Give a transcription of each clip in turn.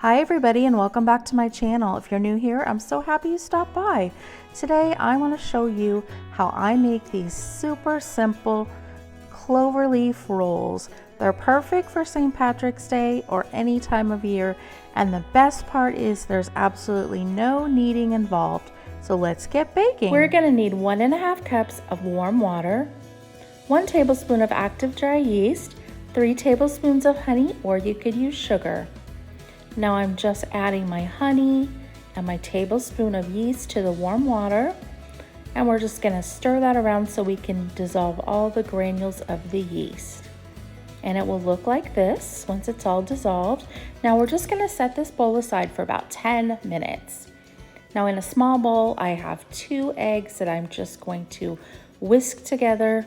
Hi everybody and welcome back to my channel. If you're new here, I'm so happy you stopped by. Today I want to show you how I make these super simple cloverleaf rolls. They're perfect for St. Patrick's Day or any time of year, and the best part is there's absolutely no kneading involved. So let's get baking. We're going to need 1.5 cups of warm water, 1 tablespoon of active dry yeast, 3 tablespoons of honey, or you could use sugar. Now I'm just adding my honey and my tablespoon of yeast to the warm water, and we're just going to stir that around so we can dissolve all the granules of the yeast. And it will look like this once it's all dissolved. Now we're just going to set this bowl aside for about 10 minutes. Now in a small bowl I have 2 eggs that I'm just going to whisk together.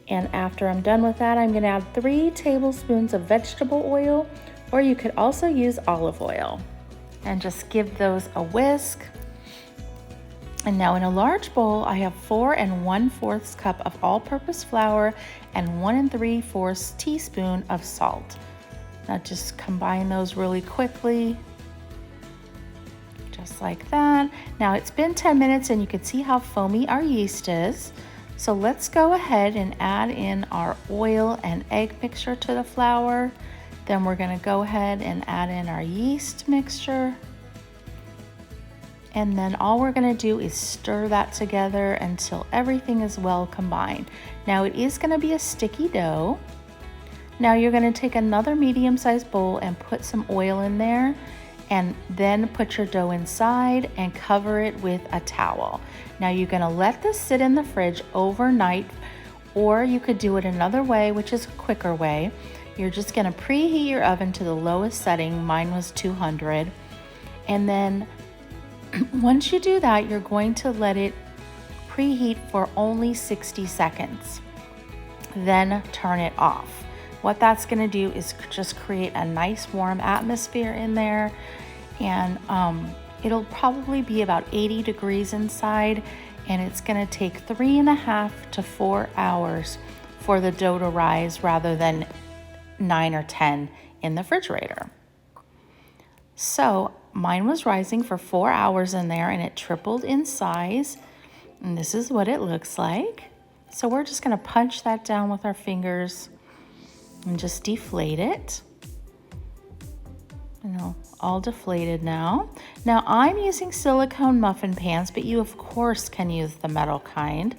And after I'm done with that, I'm going to add 3 tablespoons of vegetable oil, or you could also use olive oil, and just give those a whisk. And now in a large bowl, I have 4 1/4 cup of all-purpose flour and 1 3/4 teaspoon of salt. Now just combine those really quickly, just like that. Now it's been 10 minutes and you can see how foamy our yeast is. So let's go ahead and add in our oil and egg mixture to the flour. Then we're going to go ahead and add in our yeast mixture. And then all we're going to do is stir that together until everything is well combined. Now it is going to be a sticky dough. Now you're going to take another medium-sized bowl and put some oil in there, and then put your dough inside and cover it with a towel. Now you're going to let this sit in the fridge overnight, or you could do it another way, which is a quicker way. You're just going to preheat your oven to the lowest setting. Mine was 200. And then once you do that, you're going to let it preheat for only 60 seconds. Then turn it off. What that's going to do is just create a nice warm atmosphere in there. And it'll probably be about 80 degrees inside. And it's going to take 3.5 to 4 hours for the dough to rise, rather than 9 or 10 in the refrigerator. So mine was rising for 4 hours in there, and it tripled in size, and this is what it looks like. So we're just going to punch that down with our fingers and just deflate it. All deflated now. Now I'm using silicone muffin pans, but you of course can use the metal kind.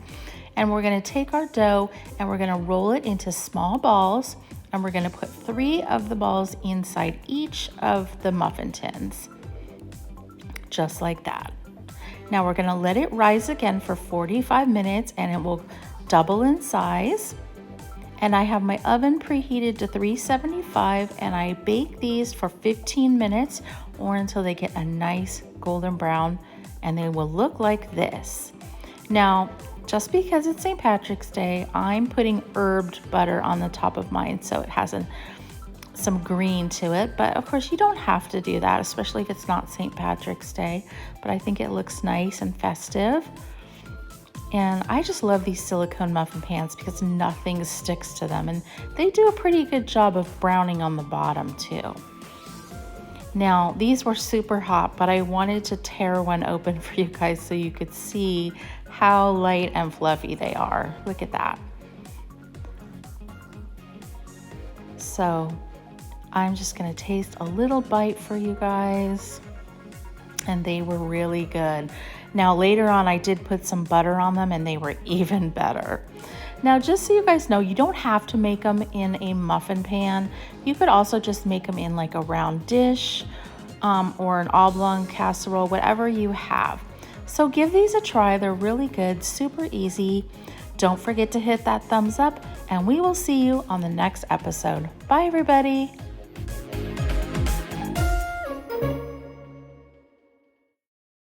And we're going to take our dough and we're going to roll it into small balls, and we're going to put 3 of the balls inside each of the muffin tins, just like that. Now we're going to let it rise again for 45 minutes, and it will double in size. And I have my oven preheated to 375, and I bake these for 15 minutes or until they get a nice golden brown, and they will look like this. Now, just because it's St. Patrick's Day, I'm putting herbed butter on the top of mine, so it has some green to it. But of course you don't have to do that, especially if it's not St. Patrick's Day. But I think it looks nice and festive. And I just love these silicone muffin pans because nothing sticks to them, and they do a pretty good job of browning on the bottom too. Now these were super hot, but I wanted to tear one open for you guys so you could see how light and fluffy they are. Look at that. So I'm just gonna taste a little bite for you guys, and they were really good. Now later on I did put some butter on them, and they were even better. Now just so you guys know, you don't have to make them in a muffin pan. You could also just make them in like a round dish or an oblong casserole, whatever you have. So give these a try. They're really good, super easy. Don't forget to hit that thumbs up, and we will see you on the next episode. Bye everybody.